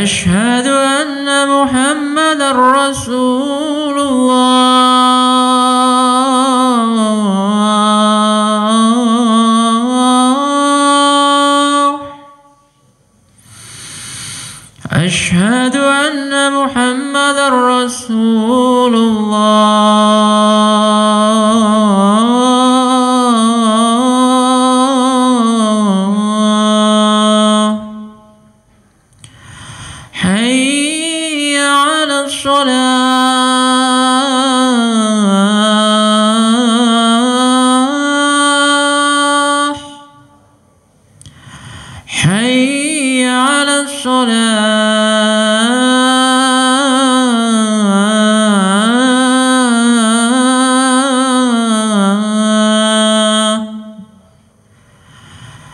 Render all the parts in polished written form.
أشهد أن محمدا رسول الله أشهد أن محمدا رسول الله حي على الصلاة حي على الصلاة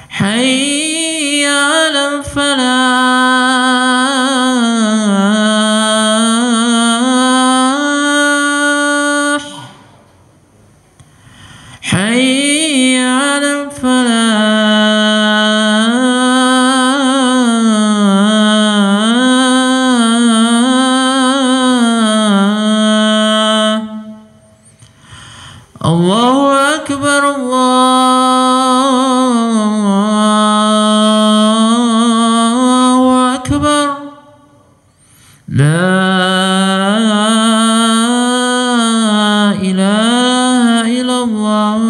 حي على الفلاح حي على الفلاح الله أكبر الله أكبر لا إله إلا الله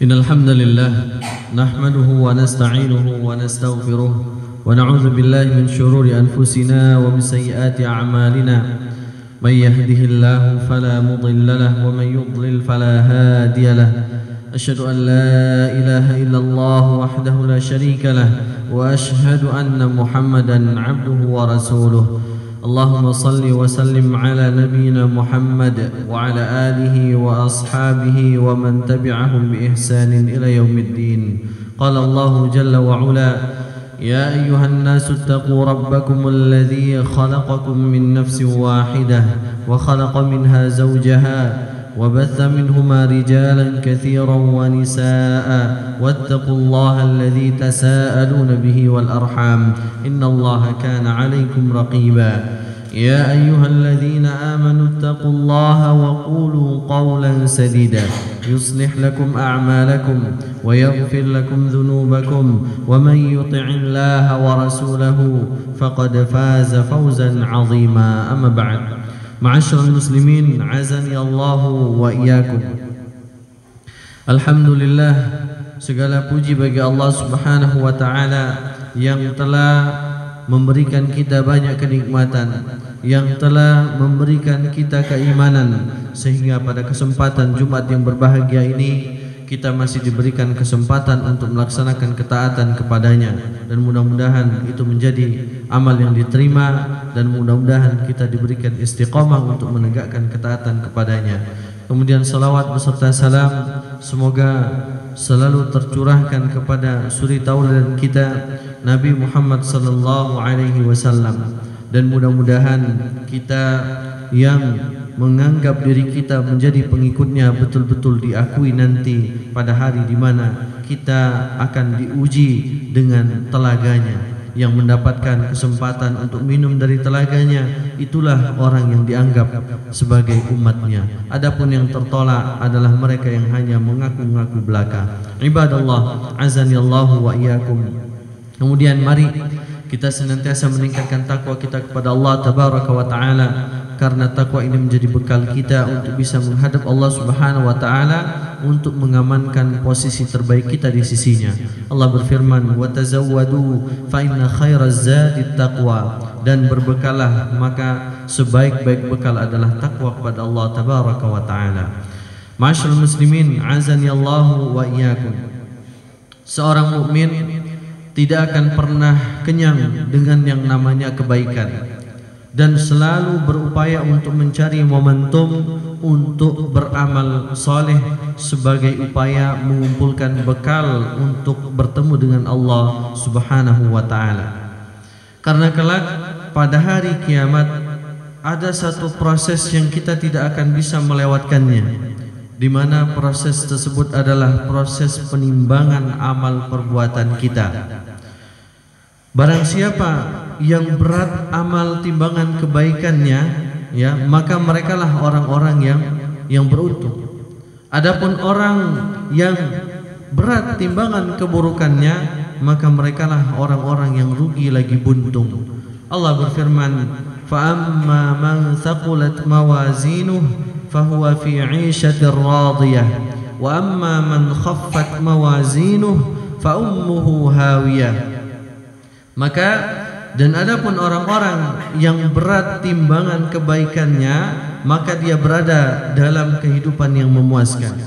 إن الحمد لله نحمده ونستعينه ونستغفره ونعوذ بالله من شرور أنفسنا ومن سيئات أعمالنا من يهده الله فلا مضل له ومن يضلل فلا هادي له أشهد أن لا إله إلا الله وحده لا شريك له وأشهد أن محمدا عبده ورسوله اللهم صل وسلم على نبينا محمد وعلى آله وأصحابه ومن تبعهم بإحسان إلى يوم الدين قال الله جل وعلا يا أيها الناس اتقوا ربكم الذي خلقكم من نفس واحدة وخلق منها زوجها وبث منهما رجالا كثيرا ونساء واتقوا الله الذي تساءلون به والأرحام إن الله كان عليكم رقيبا يا أيها الذين آمنوا اتقوا الله وقولوا قولا سديدا يصلح لكم أعمالكم ويغفر لكم ذنوبكم ومن يطع الله ورسوله فقد فاز فوزا عظيما أما بعد معاشر المسلمين عزني الله وإياكم. Alhamdulillah, segala puji bagi Allah Subhanahu wa taala yang telah memberikan kita banyak kenikmatan, yang telah memberikan kita keimanan, sehingga pada kesempatan Jumat yang berbahagia ini kita masih diberikan kesempatan untuk melaksanakan ketaatan kepadanya, dan mudah-mudahan itu menjadi amal yang diterima, dan mudah-mudahan kita diberikan istiqamah untuk menegakkan ketaatan kepadanya. Kemudian salawat beserta salam semoga selalu tercurahkan kepada suri tauladan kita Nabi Muhammad sallallahu alaihi wasallam, dan mudah-mudahan kita yang menganggap diri kita menjadi pengikutnya betul-betul diakui nanti pada hari di mana kita akan diuji dengan telaganya. Yang mendapatkan kesempatan untuk minum dari telaganya, itulah orang yang dianggap sebagai umatnya. Adapun yang tertolak adalah mereka yang hanya mengaku-ngaku belaka. Ibadallah, azanillahu wa iyyakum. Kemudian mari kita senantiasa meningkatkan takwa kita kepada Allah tabaraka wa taala, karena takwa ini menjadi bekal kita untuk bisa menghadap Allah Subhanahu wa taala, untuk mengamankan posisi terbaik kita di sisinya. Allah berfirman, "Wa tazawwadu fa inna khairaz zadit taqwa." Dan berbekallah, maka sebaik-baik bekal adalah takwa kepada Allah tabaraka wa taala. Ma'asyiral muslimin, azani Allahu wa iyyakum. Seorang mukmin tidak akan pernah kenyang dengan yang namanya kebaikan, dan selalu berupaya untuk mencari momentum untuk beramal soleh sebagai upaya mengumpulkan bekal untuk bertemu dengan Allah Subhanahu wa taala. Karena kelak pada hari kiamat ada satu proses yang kita tidak akan bisa melewatkannya, di mana proses tersebut adalah proses penimbangan amal perbuatan kita. Barang siapa yang berat amal timbangan kebaikannya, ya, maka merekalah orang-orang yang beruntung. Adapun orang yang berat timbangan keburukannya, maka merekalah orang-orang yang rugi lagi buntung. Allah berfirman, fa amma man thaqulat mawazinuhu fahuwa fi 'ishatir radiyah wa amma man khaffat mawazinuhu fa ummuhu hawiyah. Maka dan adapun orang-orang yang berat timbangan kebaikannya, maka dia berada dalam kehidupan yang memuaskan.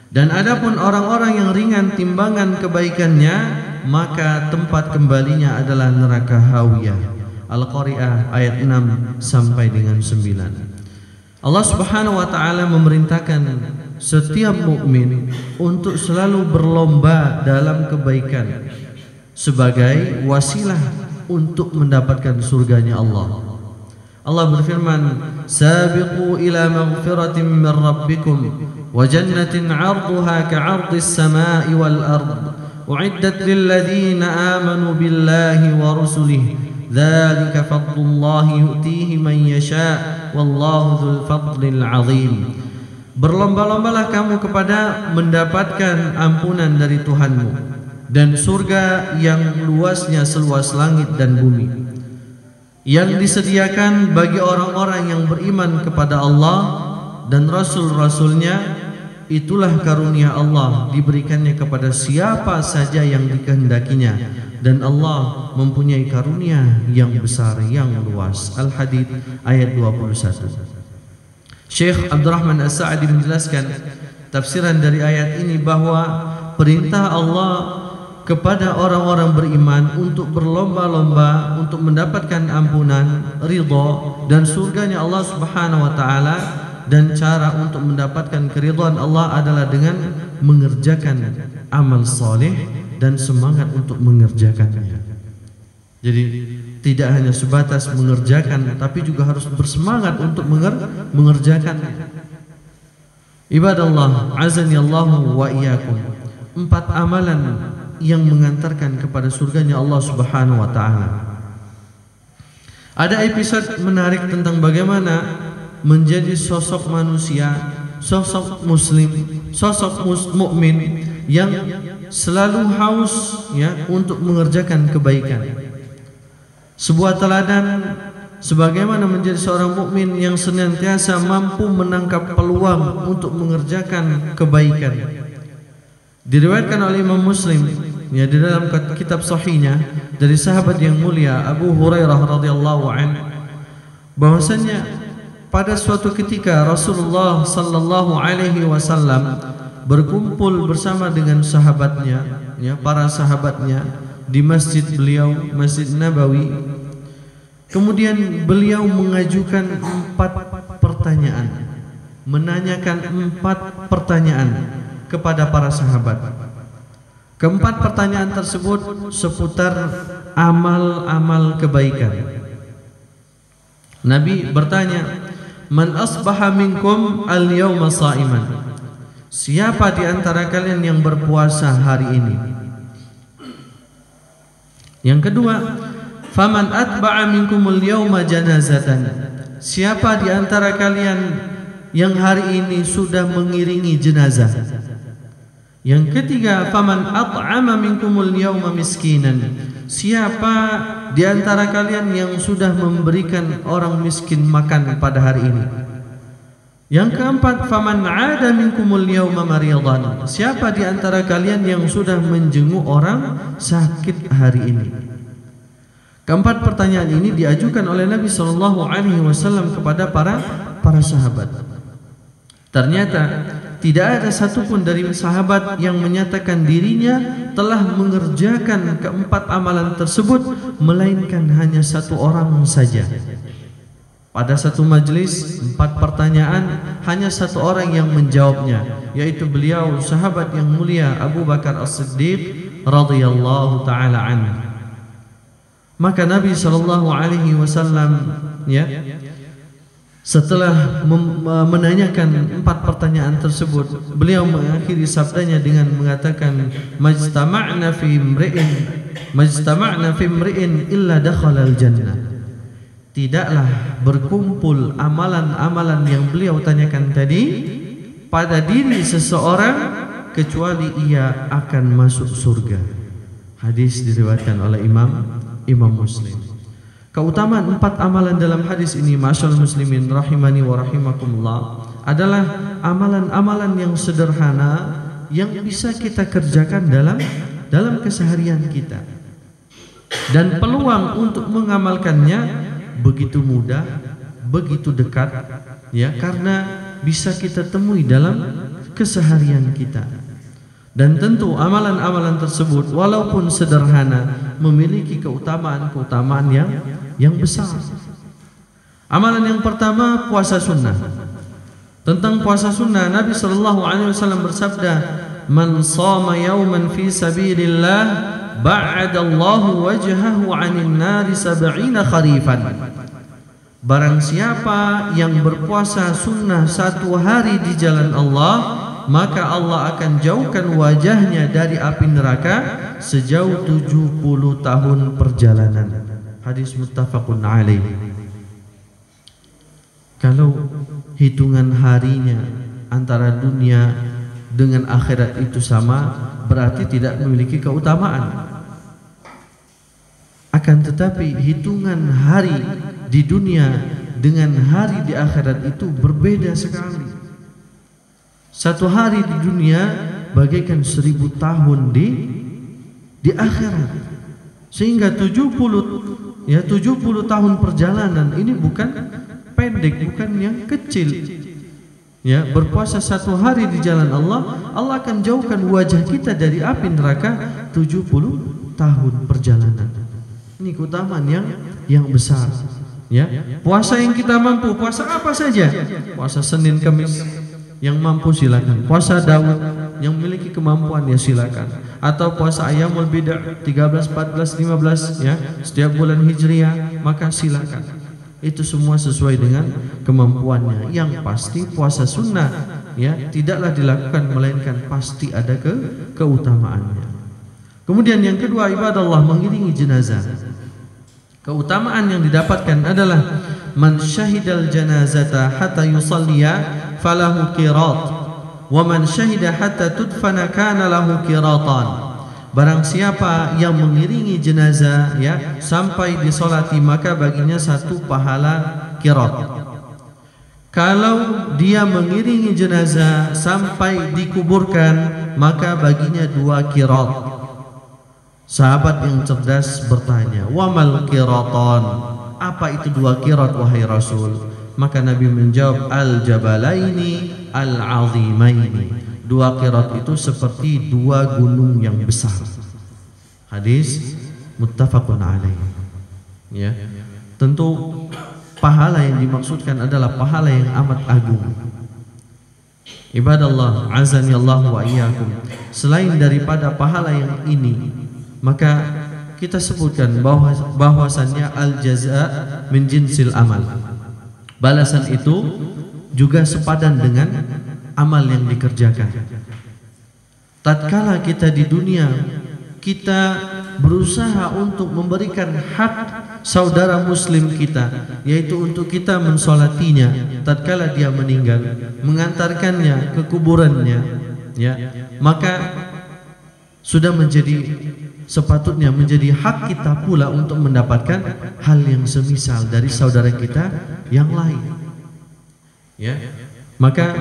Dan adapun orang-orang yang ringan timbangan kebaikannya, maka tempat kembalinya adalah neraka hawiyah. Al-Qari'ah ayat 6 sampai dengan 9. Allah Subhanahu wa taala memerintahkan setiap mukmin untuk selalu berlomba dalam kebaikan sebagai wasilah untuk mendapatkan surganya Allah. Allah berfirman, "Sabiqu ila maghfiratin min rabbikum wa jannatin 'arduha ka'ardis samai wal ard, u'iddat lil ladzina amanu billahi wa rusulihi, dzalika fadlullahi yu'tihi man yasha' wallahu dzul fadlil 'adzim." Berlomba-lombalah kamu kepada mendapatkan ampunan dari Tuhanmu dan surga yang luasnya seluas langit dan bumi, yang disediakan bagi orang-orang yang beriman kepada Allah dan Rasul-Rasulnya. Itulah karunia Allah, diberikannya kepada siapa saja yang dikehendakinya, dan Allah mempunyai karunia yang besar, yang luas. Al-Hadid ayat 21. Syekh Abdurrahman As-Sa'di menjelaskan tafsiran dari ayat ini bahwa perintah Allah kepada orang-orang beriman untuk berlomba-lomba untuk mendapatkan ampunan, ridha dan surganya Allah Subhanahu wa taala, dan cara untuk mendapatkan keridhaan Allah adalah dengan mengerjakan amal saleh dan semangat untuk mengerjakannya. Jadi tidak hanya sebatas mengerjakan, tapi juga harus bersemangat untuk mengerjakannya. Ibadallah, azani Allahu wa iyyakum. 4 amalan yang mengantarkan kepada surganya Allah Subhanahu wa taala. Ada episode menarik tentang bagaimana menjadi sosok manusia, sosok muslim, sosok mukmin yang selalu haus, ya, untuk mengerjakan kebaikan. Sebuah teladan sebagaimana menjadi seorang mukmin yang senantiasa mampu menangkap peluang untuk mengerjakan kebaikan. Diriwayatkan oleh Imam Muslim, ya, di dalam kitab sahihnya dari sahabat yang mulia Abu Hurairah radhiyallahu anhu, bahwasanya pada suatu ketika Rasulullah sallallahu alaihi wasallam berkumpul bersama dengan sahabatnya, ya, para sahabatnya di masjid beliau, Masjid Nabawi. Kemudian beliau mengajukan 4 pertanyaan, menanyakan 4 pertanyaan kepada para sahabat. Keempat pertanyaan tersebut seputar amal-amal kebaikan. Nabi bertanya, "Man asbaha minkum al-yawma sha'iman?" Siapa di antara kalian yang berpuasa hari ini? Yang kedua, "Faman atba'a minkumul yawma janazatan?" Siapa di antara kalian yang hari ini sudah mengiringi jenazah? Yang ketiga, "Faman at'ama minkumul yawma miskinan?" Siapa di antara kalian yang sudah memberikan orang miskin makan pada hari ini? Yang keempat, "Faman 'ada minkumul yawma maridan?" Siapa di antara kalian yang sudah menjenguk orang sakit hari ini? Keempat pertanyaan ini diajukan oleh Nabi sallallahu alaihi wasallam kepada para sahabat. Ternyata tidak ada satupun dari sahabat yang menyatakan dirinya telah mengerjakan keempat amalan tersebut, melainkan hanya 1 orang saja. Pada satu majelis 4 pertanyaan, hanya 1 orang yang menjawabnya, yaitu beliau sahabat yang mulia Abu Bakar As-Siddiq radhiyallahu taala anhu. Maka Nabi SAW ya, setelah menanyakan 4 pertanyaan tersebut, beliau mengakhiri sabdanya dengan mengatakan, majtama'na fi imri'in illa dakhala al-jannah. Tidaklah berkumpul amalan-amalan yang beliau tanyakan tadi pada diri seseorang kecuali ia akan masuk surga. Hadis diriwayatkan oleh Imam Muslim. Keutamaan 4 amalan dalam hadis ini, ma'asyiral muslimin rahimani wa rahimakumullah, adalah amalan-amalan yang sederhana yang bisa kita kerjakan dalam keseharian kita. Dan peluang untuk mengamalkannya begitu mudah, begitu dekat, ya, karena bisa kita temui dalam keseharian kita. Dan tentu amalan-amalan tersebut walaupun sederhana memiliki keutamaan-keutamaan yang besar. Amalan yang pertama, puasa sunnah. Tentang puasa sunnah, Nabi SAW bersabda, man shama yawman fi sabilillah ba'adallahu wajhahu 'anil nari 70 kharifan. Barang siapa yang berpuasa sunnah 1 hari di jalan Allah, maka Allah akan jauhkan wajahnya dari api neraka sejauh 70 tahun perjalanan. Hadis muttafaqun alaih. Kalau hitungan harinya antara dunia dengan akhirat itu sama, berarti tidak memiliki keutamaan. Akan tetapi hitungan hari di dunia dengan hari di akhirat itu berbeda sekali. 1 hari di dunia bagaikan 1000 tahun di akhirat. Sehingga 70 tahun perjalanan ini bukan pendek, bukan yang kecil. Ya, berpuasa 1 hari di jalan Allah, Allah akan jauhkan wajah kita dari api neraka 70 tahun perjalanan. Ini keutamaan yang besar. Ya, puasa yang kita mampu, puasa apa saja? Puasa Senin Kamis yang mampu silakan. Puasa Daud yang memiliki kemampuan ya silakan. Atau puasa Ayyamul Bid'ah 13, 14, 15 ya, setiap bulan Hijriah, maka silakan. Itu semua sesuai dengan kemampuannya. Yang pasti puasa sunnah ya tidaklah dilakukan melainkan pasti ada keutamaannya. Kemudian yang kedua, ibadallah, mengiringi jenazah. Keutamaan yang didapatkan adalah man syahidal janazata hatta yusalliya falahu qirat wa man syahida hatta tudfana kana lahu qiratan. Barang siapa yang mengiringi jenazah ya sampai disolati, maka baginya 1 pahala qirat. Kalau dia mengiringi jenazah sampai dikuburkan, maka baginya 2 qirat. Sahabat yang cerdas bertanya, wa mal qiratan? Apa itu 2 qirat wahai Rasul? Maka Nabi menjawab, al jabalaini al azimaini. 2 qirat itu seperti 2 gunung yang besar. Hadis muttafaqun alaih. Ya. Tentu pahala yang dimaksudkan adalah pahala yang amat agung. Ibadallah, azani Allah wa iyyakum. Selain daripada pahala yang ini, maka kita sebutkan bahwasannya al-jaza min jinsil amal. Balasan itu juga sepadan dengan amal yang dikerjakan. Tatkala kita di dunia, kita berusaha untuk memberikan hak saudara muslim kita, yaitu untuk kita mensolatinya tatkala dia meninggal, mengantarkannya ke kuburannya, ya, maka sudah sepatutnya menjadi hak kita pula untuk mendapatkan hal yang semisal dari saudara kita yang lain. Ya, maka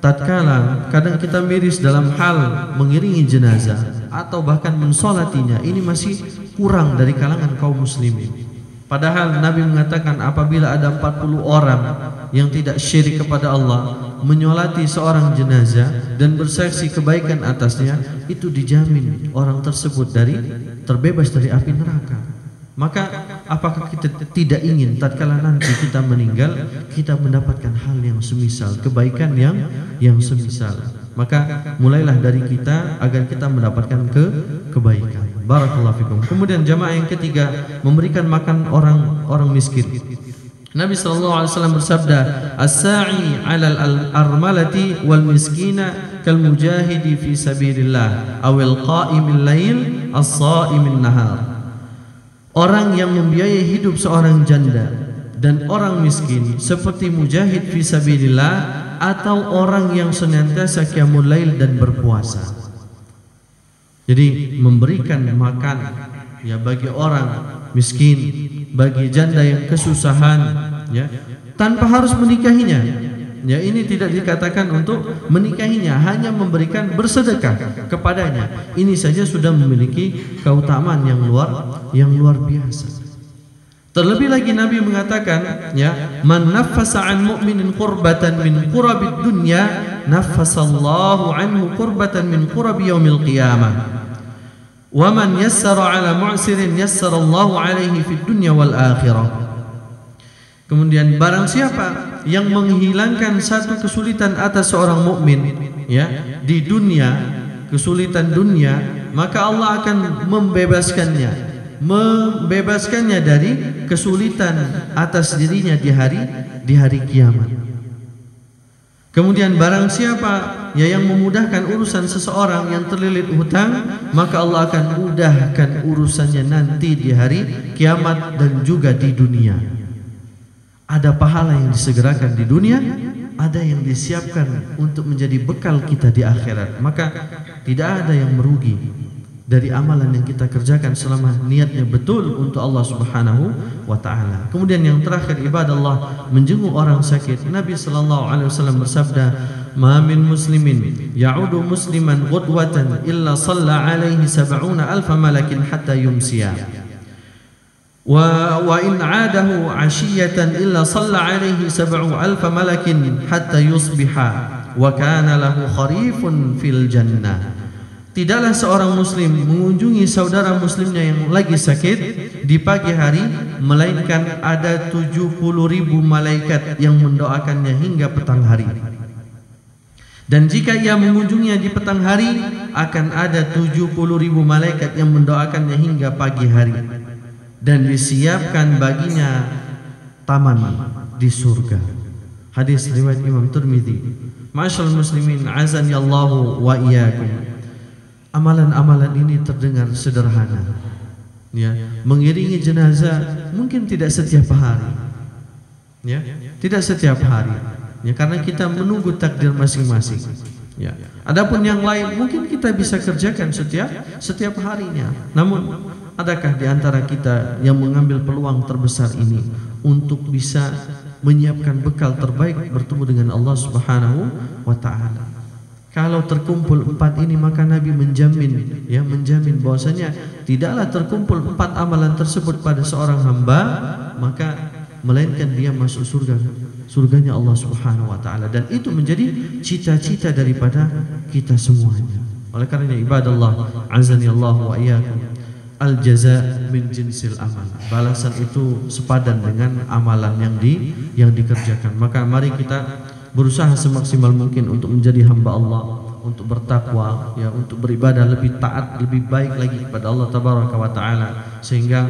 tatkala kadang kita miris dalam hal mengiringi jenazah atau bahkan mensolatinya, ini masih kurang dari kalangan kaum muslimin. Padahal Nabi mengatakan apabila ada 40 orang yang tidak syirik kepada Allah menyolati seorang jenazah dan bersaksi kebaikan atasnya, itu dijamin orang tersebut terbebas dari api neraka. Maka apakah kita tidak ingin tatkala nanti kita meninggal kita mendapatkan hal yang semisal, kebaikan yang semisal? Maka mulailah dari kita agar kita mendapatkan kebaikan. Barakallahu fikum. Kemudian jamaah yang ketiga, memberikan makan orang miskin. Nabi SAW bersabda, as-sa'i 'alal armalati wal miskina kal mujahidi fi sabilillah awil qa'imil lail as-sa'imin nahar. Orang yang membiayai hidup seorang janda dan orang miskin seperti mujahid fi sabilillah atau orang yang senantiasa qiyamul lail dan berpuasa. Jadi memberikan makan ya bagi orang miskin, bagi janda yang kesusahan ya, tanpa harus menikahinya. Ya, ini tidak dikatakan untuk menikahinya, hanya memberikan bersedekah kepadanya. Ini saja sudah memiliki keutamaan yang luar biasa. Terlebih lagi Nabi mengatakan ya, man naffasa an mu'minin qurbatan min qurabid dunya naffasallahu anhu qurbatan min qurabi yaumil qiyamah. Wa man yassara ala mu'sirin yassarallahu alaihi fid dunya wal akhirah. Kemudian barang siapa yang menghilangkan satu kesulitan atas seorang mukmin ya di dunia, kesulitan dunia, maka Allah akan membebaskannya dari kesulitan atas dirinya di hari kiamat. Kemudian barang siapa ya yang memudahkan urusan seseorang yang terlilit hutang, maka Allah akan mudahkan urusannya nanti di hari kiamat dan juga di dunia. Ada pahala yang disegerakan di dunia, ada yang disiapkan untuk menjadi bekal kita di akhirat. Maka tidak ada yang merugi dari amalan yang kita kerjakan selama niatnya betul untuk Allah Subhanahu wa taala. Kemudian yang terakhir, ibadallah, menjenguk orang sakit. Nabi sallallahu alaihi wasallam bersabda, "Ma min muslimin ya'udu musliman ghudwatan illa shalla alaihi 70,000 malakin hatta yumsiya. Wa in 'adahu 'ashiyatan illa shalla alaihi 70,000 malakin hatta yusbiha wa kana lahu kharifun fil jannah." Tidaklah seorang muslim mengunjungi saudara muslimnya yang lagi sakit di pagi hari, melainkan ada 70,000 malaikat yang mendoakannya hingga petang hari. Dan jika ia mengunjunginya di petang hari, akan ada 70,000 malaikat yang mendoakannya hingga pagi hari. Dan disiapkan baginya taman di surga. Hadis riwayat Imam Tirmidzi. Ma'asyiral muslimin, azani Allahu wa iyyakum. Amalan-amalan ini terdengar sederhana. Ya, mengiringi jenazah mungkin tidak setiap hari. Ya, tidak setiap hari. Ya, karena kita menunggu takdir masing-masing. Ya. Adapun yang lain mungkin kita bisa kerjakan setiap harinya. Namun adakah di antara kita yang mengambil peluang terbesar ini untuk bisa menyiapkan bekal terbaik bertemu dengan Allah Subhanahu wa taala? Kalau terkumpul 4 ini, maka Nabi menjamin bahwasanya tidaklah terkumpul 4 amalan tersebut pada seorang hamba, maka melainkan dia masuk surganya Allah Subhanahu wa taala, dan itu menjadi cita-cita daripada kita semuanya. Oleh karena ibadallah, azani Allah wa iyyakum, al jaza min jinsil amal. Balasan itu sepadan dengan amalan yang dikerjakan. Maka mari kita berusaha semaksimal mungkin untuk menjadi hamba Allah, untuk bertakwa, ya, untuk beribadah lebih taat, lebih baik lagi kepada Allah Tabaraka wa taala, sehingga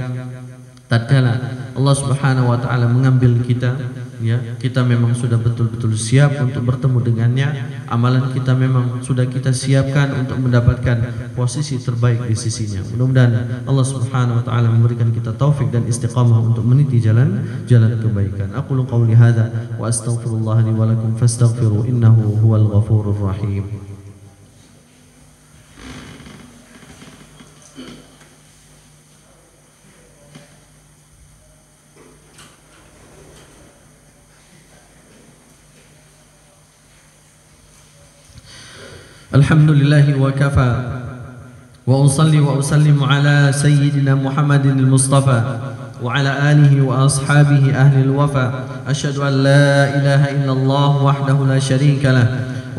tatkala Allah Subhanahu wa taala mengambil kita, ya, kita memang sudah betul-betul siap untuk bertemu dengannya. Amalan kita memang sudah kita siapkan untuk mendapatkan posisi terbaik di sisinya. Mudah-mudahan Allah Subhanahu wa taala memberikan kita taufik dan istiqamah untuk meniti jalan kebaikan. Aqulu qawli hadza wa astaghfirullah li wa lakum fastaghfiru innahu huwal ghafurur rahim. Alhamdulillahi wa kafa wa usalli wa usallimu ala sayyidina Muhammadin al-Mustafa wa ala alihi wa ashabihi ahli al-wafa. Asyhadu an la ilaha illallah wahdahu la syarika lah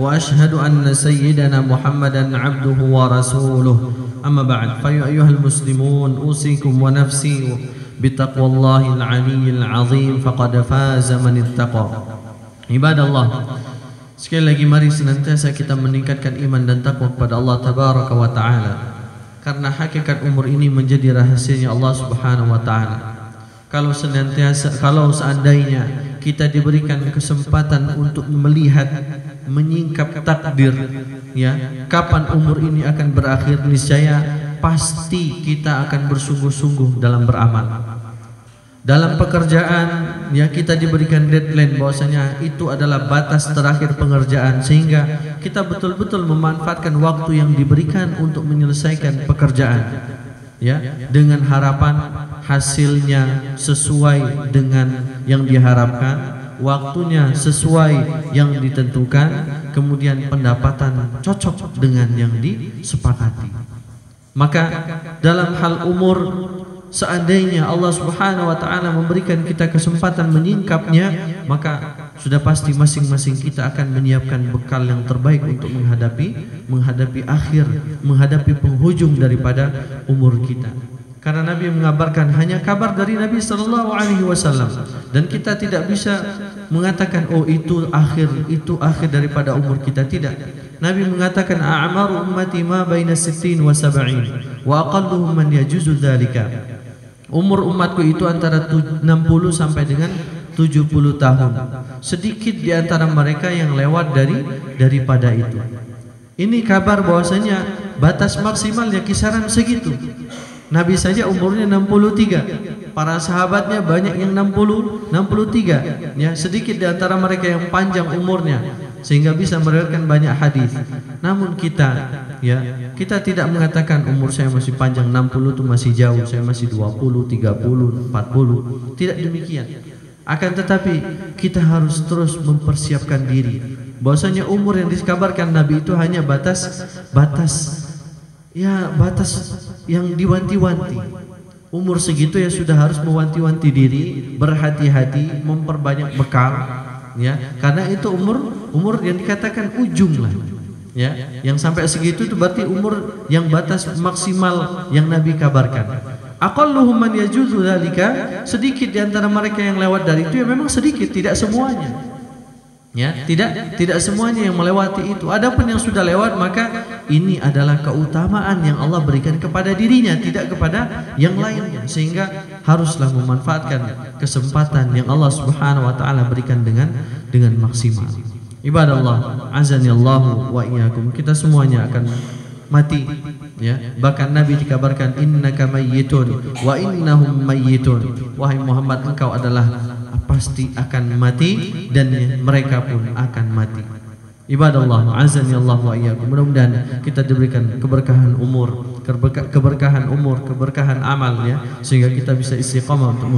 wa asyhadu anna sayyidana Muhammadan abduhu wa rasuluh. Amma ba'd, fa ya ayyuhal muslimun, usikum wa nafsi bitaqwallahil aliyyil azim faqad faza man ittaqa. Ibadallah, Sekali lagi mari senantiasa kita meningkatkan iman dan takwa kepada Allah Tabaraka wa Ta'ala, karena hakikat umur ini menjadi rahasianya Allah Subhanahu wa Ta'ala. Kalau seandainya kita diberikan kesempatan untuk melihat, menyingkap takdir, ya, kapan umur ini akan berakhir, niscaya pasti kita akan bersungguh-sungguh dalam beramal. Dalam pekerjaan, ya, kita diberikan deadline bahwasanya itu adalah batas terakhir pengerjaan, sehingga kita betul-betul memanfaatkan waktu yang diberikan untuk menyelesaikan pekerjaan, ya, dengan harapan hasilnya sesuai dengan yang diharapkan, waktunya sesuai yang ditentukan, kemudian pendapatan cocok dengan yang disepakati. Maka dalam hal umur, seandainya Allah Subhanahu wa Ta'ala memberikan kita kesempatan menyingkapnya, maka sudah pasti masing-masing kita akan menyiapkan bekal yang terbaik untuk menghadapi akhir, menghadapi penghujung daripada umur kita. Karena Nabi mengabarkan hanya kabar dari Nabi sallallahu alaihi wasallam, dan kita tidak bisa mengatakan oh itu akhir daripada umur kita. Tidak. Nabi mengatakan a'maru ummati ma baina 60 wa 70 wa aqalluhum man yajuzu dzalika. Umur umatku itu antara 60 sampai dengan 70 tahun. Sedikit di antara mereka yang lewat daripada itu. Ini kabar bahwasanya batas maksimalnya kisaran segitu. Nabi saja umurnya 63. Para sahabatnya banyak yang 60, 63. Ya, sedikit di antara mereka yang panjang umurnya sehingga bisa meriwayatkan banyak hadis. Namun kita, ya, kita tidak mengatakan umur saya masih panjang, 60 itu masih jauh, saya masih 20, 30, 40. Tidak demikian. Akan tetapi kita harus terus mempersiapkan diri. Bahwasanya umur yang dikabarkan Nabi itu hanya batas yang diwanti-wanti. Umur segitu ya sudah harus mewanti-wanti diri, berhati-hati, memperbanyak bekal, ya, karena itu umur yang dikatakan ujung lah, ya, yang sampai segitu itu berarti umur yang batas maksimal yang Nabi kabarkan. Aqalluhum man yajuzu dzalika, sedikit di antara mereka yang lewat dari itu, ya memang sedikit, tidak semuanya. Ya, tidak semuanya yang melewati itu. Adapun yang sudah lewat, maka ini adalah keutamaan yang Allah berikan kepada dirinya, tidak kepada yang lainnya. Sehingga haruslah memanfaatkan kesempatan yang Allah Subhanahu wa Ta'ala berikan dengan maksimal. Ibadallah, azanillahu wa iyyakum. Kita semuanya akan mati, ya. Bahkan Nabi dikabarkan innaka mayyitun wa innahum mayyitun. Wahai Muhammad, engkau adalah pasti akan mati dan mereka pun akan mati. Ibadallah, azani Allah wa iyyakum. Mudah-mudahan kita diberikan keberkahan umur, keberkahan amal, ya, sehingga kita bisa istiqamah untuk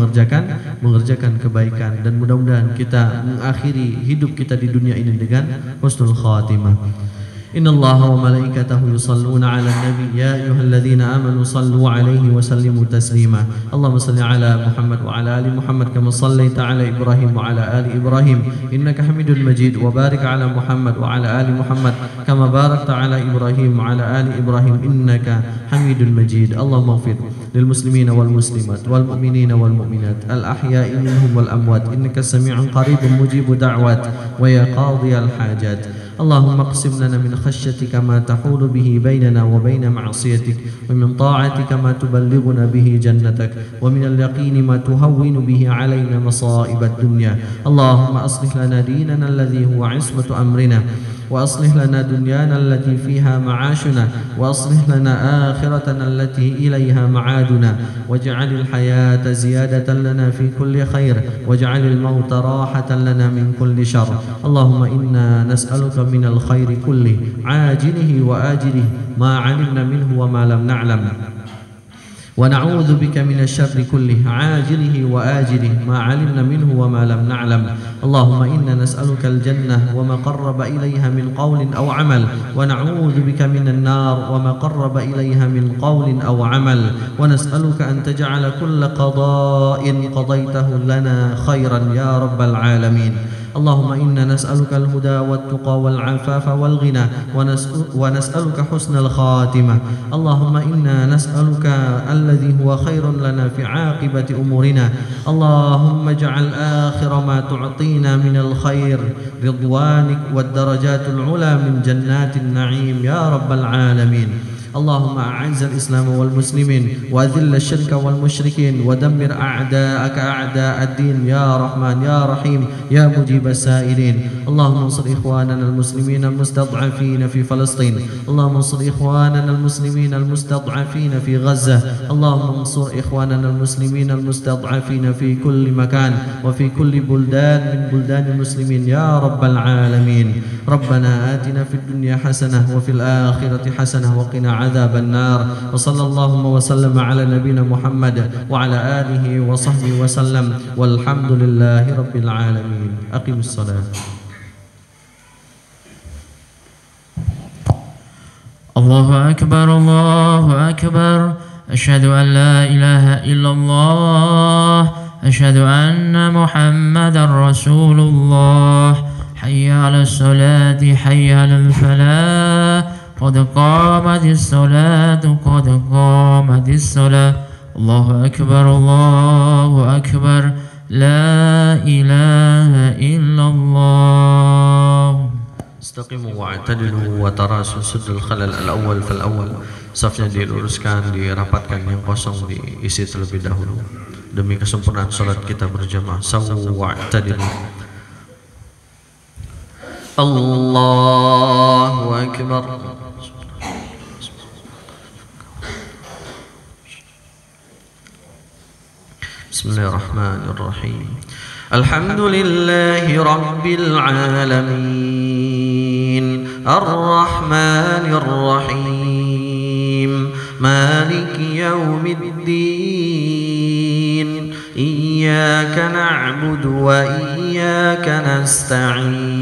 mengerjakan kebaikan, dan mudah-mudahan kita mengakhiri hidup kita di dunia ini dengan husnul khatimah. Inna Allah wa malaikatahu yusalluna ala nabi ya ayyuhalladzina amanu sallu alaihi wa sallimu taslima. Allahumma salli ala Muhammad wa ala ali Muhammad kama sallaita ala Ibrahim wa ala ali Ibrahim innaka Hamidul Majid, wa barik ala Muhammad wa ala ali Muhammad kama barakta ala Ibrahim wa ala ali Ibrahim innaka Hamidul Majid. Allahumma ighfir lil muslimina wal muslimat wal mu'minina wal mu'minat al ahya'i minhum wal amwat innaka sami'un qaribun mujibu da'wat wa ya qadiyal hajat. اللهم اقسم لنا من خشيتك ما تحول به بيننا وبين معصيتك ومن طاعتك ما تبلغنا به جنتك ومن اليقين ما تهون به علينا مصائب الدنيا. اللهم أصلح لنا ديننا الذي هو عصمة أمرنا وأصلح لنا دنيانا التي فيها معاشنا وأصلح لنا آخرتنا التي إليها معادنا واجعل الحياة زيادة لنا في كل خير واجعل الموت راحة لنا من كل شر. اللهم إنا نسألك من الخير كله عاجله وآجله ما علمنا منه وما لم نعلم ونعوذ بك من الشر كله عاجله وآجله ما علمنا منه وما لم نعلم. اللهم إنا نسألك الجنة وما قرب إليها من قول أو عمل ونعوذ بك من النار وما قرب إليها من قول أو عمل ونسألك أن تجعل كل قضاء قضيته لنا خيرا يا رب العالمين. اللهم إنا نسألك الهدى والتقى والعفاف والغنى ونسألك حسن الخاتمة. اللهم إنا نسألك الذي هو خير لنا في عاقبة أمورنا. اللهم اجعل آخر ما تعطينا من الخير رضوانك والدرجات العلى من جنات النعيم يا رب العالمين. اللهم أعز الإسلام والمسلمين وأذل الشرك والمشركين ودمر أعداءك أعداء الدين يا رحمن يا رحيم يا مجيب السائلين. اللهم انصر إخواننا المسلمين المستضعفين في فلسطين. اللهم انصر إخواننا المسلمين المستضعفين في غزة. اللهم انصر إخواننا المسلمين المستضعفين في كل مكان وفي كل بلدان من بلدان المسلمين يا رب العالمين. ربنا آتنا في الدنيا حسنة وفي الآخرة حسنة وقنا عذاب النار. وصلى اللهم وسلم على نبينا محمد وعلى آله وصحبه وسلم والحمد لله رب العالمين. أقم الصلاة. الله أكبر الله أكبر. أشهد أن لا إله إلا الله. أشهد أن محمدا رسول الله. حي على الصلاة حي على الفلاح. قد قامت الصلاة قد قامت الصلاة. الله أكبر الله أكبر. لا إله إلا الله. Istaqimu wa'tadilu wa tarasu suddul khalal al-awwal fal-awwal. Safnya diluruskan, dirapatkan, yang kosong diisi terlebih dahulu demi kesempurnaan salat kita berjamaah. Sawu wa'tadilu. Allahu akbar. Bismillahirrahmanirrahim. Alhamdulillahi rabbil alamin. Ar-Rahmanir Rahim. Maliki yaumiddin. Iyyaka na'budu wa iyyaka nasta'in.